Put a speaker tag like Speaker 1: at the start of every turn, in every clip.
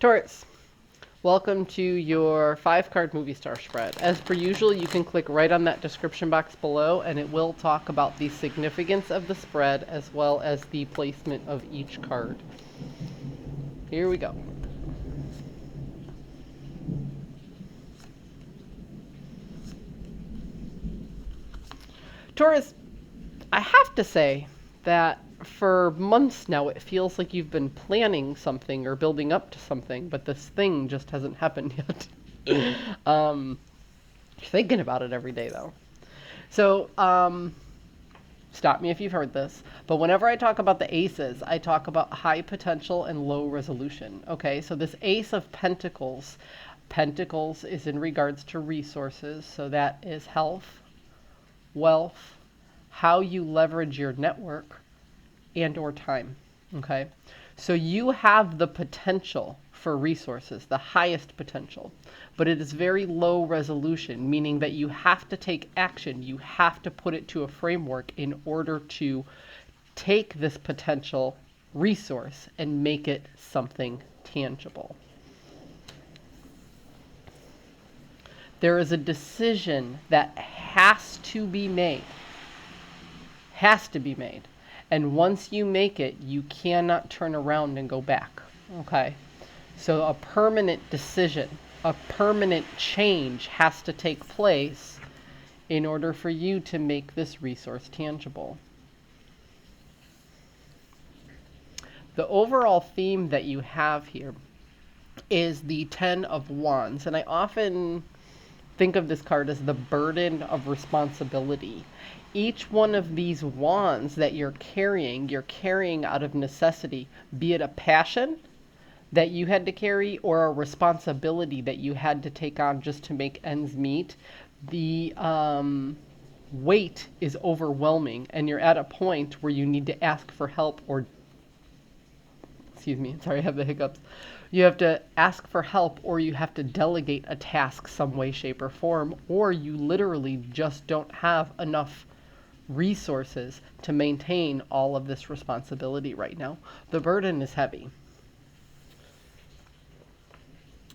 Speaker 1: Taurus, welcome to your 5-card movie star spread. As per usual, you can click right on that description box below and it will talk about the significance of the spread as well as the placement of each card. Here we go. Taurus, I have to say that for months now it feels like you've been planning something or building up to something, but this thing just hasn't happened yet. You're thinking about it every day though. So, stop me if you've heard this, but whenever I talk about the aces, I talk about high potential and low resolution. Okay, so this Ace of Pentacles, Pentacles is in regards to resources, so that is health, wealth, how you leverage your network, and or time. Okay, so you have the potential for resources, the highest potential, but it is very low resolution, meaning that you have to take action. You have to put it to a framework in order to take this potential resource and make it something tangible. There is a decision that has to be made. Has to be made. And once you make it, you cannot turn around and go back. Okay? So a permanent decision, a permanent change has to take place in order for you to make this resource tangible. The overall theme that you have here is the Ten of Wands. And I often think of this card as the burden of responsibility. Each one of these wands that you're carrying out of necessity, be it a passion that you had to carry or a responsibility that you had to take on just to make ends meet. The weight is overwhelming and you're at a point where you need to ask for help or, excuse me, sorry, I have the hiccups. You have to ask for help or you have to delegate a task some way, shape, or form, or you literally just don't have enough resources to maintain all of this responsibility right now. The burden is heavy.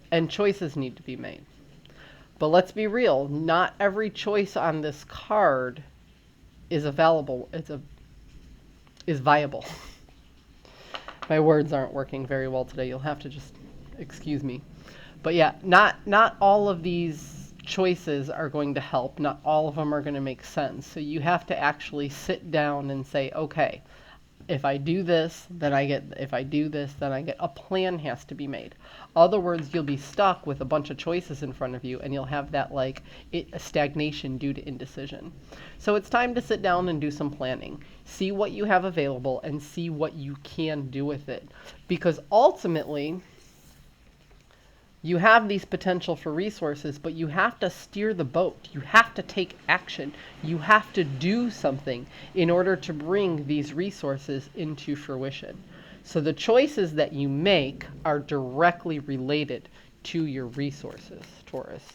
Speaker 1: And choices need to be made. But let's be real, not every choice on this card is available. Is viable. My words aren't working very well today. You'll have to just excuse me. But yeah, not all of these choices are going to help. Not all of them are going to make sense. So you have to actually sit down and say, okay, if I do this, then I get, if I do this, then I get, a plan has to be made. Other words, you'll be stuck with a bunch of choices in front of you and you'll have that a stagnation due to indecision. So it's time to sit down and do some planning. See what you have available and see what you can do with it. Because ultimately, you have these potential for resources, but you have to steer the boat. You have to take action. You have to do something in order to bring these resources into fruition. So the choices that you make are directly related to your resources, Taurus.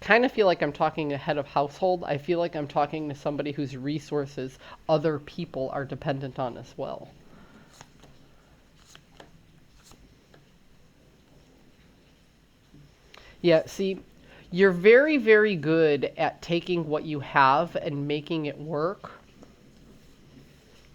Speaker 1: Kind of feel like I'm talking a head of household. I feel like I'm talking to somebody whose resources other people are dependent on as well. Yeah, see, you're very, very good at taking what you have and making it work,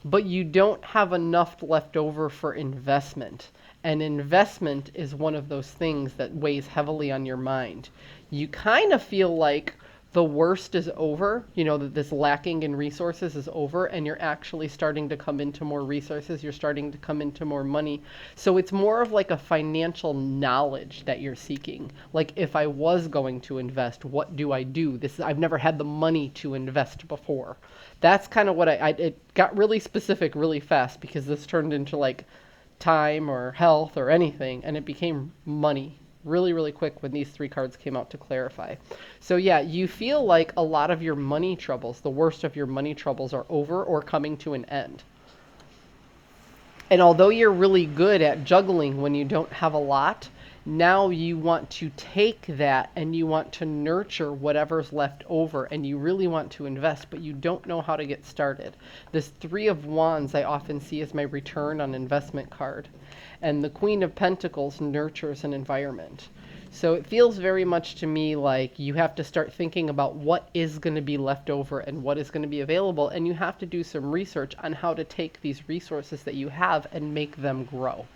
Speaker 1: but you don't have enough left over for investment. And investment is one of those things that weighs heavily on your mind. You kind of feel like the worst is over, that this lacking in resources is over, and you're actually starting to come into more resources, you're starting to come into more money. So it's more of like a financial knowledge that you're seeking. Like, if I was going to invest, what do I do? I've never had the money to invest before. That's kind of what it got really specific really fast because this turned into like time or health or anything, and it became money really, really quick when these 3 cards came out to clarify. So yeah, you feel like a lot of your money troubles, the worst of your money troubles, are over or coming to an end. And although you're really good at juggling when you don't have a lot, Now you want to take that and you want to nurture whatever's left over, and you really want to invest, but you don't know how to get started. This Three of Wands I often see as my return on investment card. And the Queen of Pentacles nurtures an environment. So it feels very much to me like you have to start thinking about what is going to be left over and what is going to be available. And you have to do some research on how to take these resources that you have and make them grow.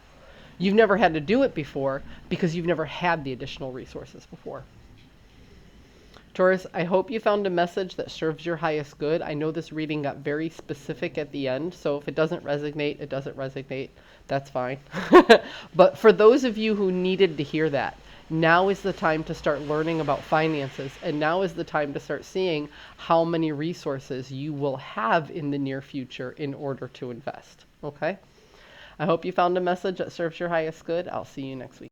Speaker 1: You've never had to do it before because you've never had the additional resources before. Taurus, I hope you found a message that serves your highest good. I know this reading got very specific at the end, so if it doesn't resonate, it doesn't resonate. That's fine. But for those of you who needed to hear that, now is the time to start learning about finances, and now is the time to start seeing how many resources you will have in the near future in order to invest. Okay? I hope you found a message that serves your highest good. I'll see you next week.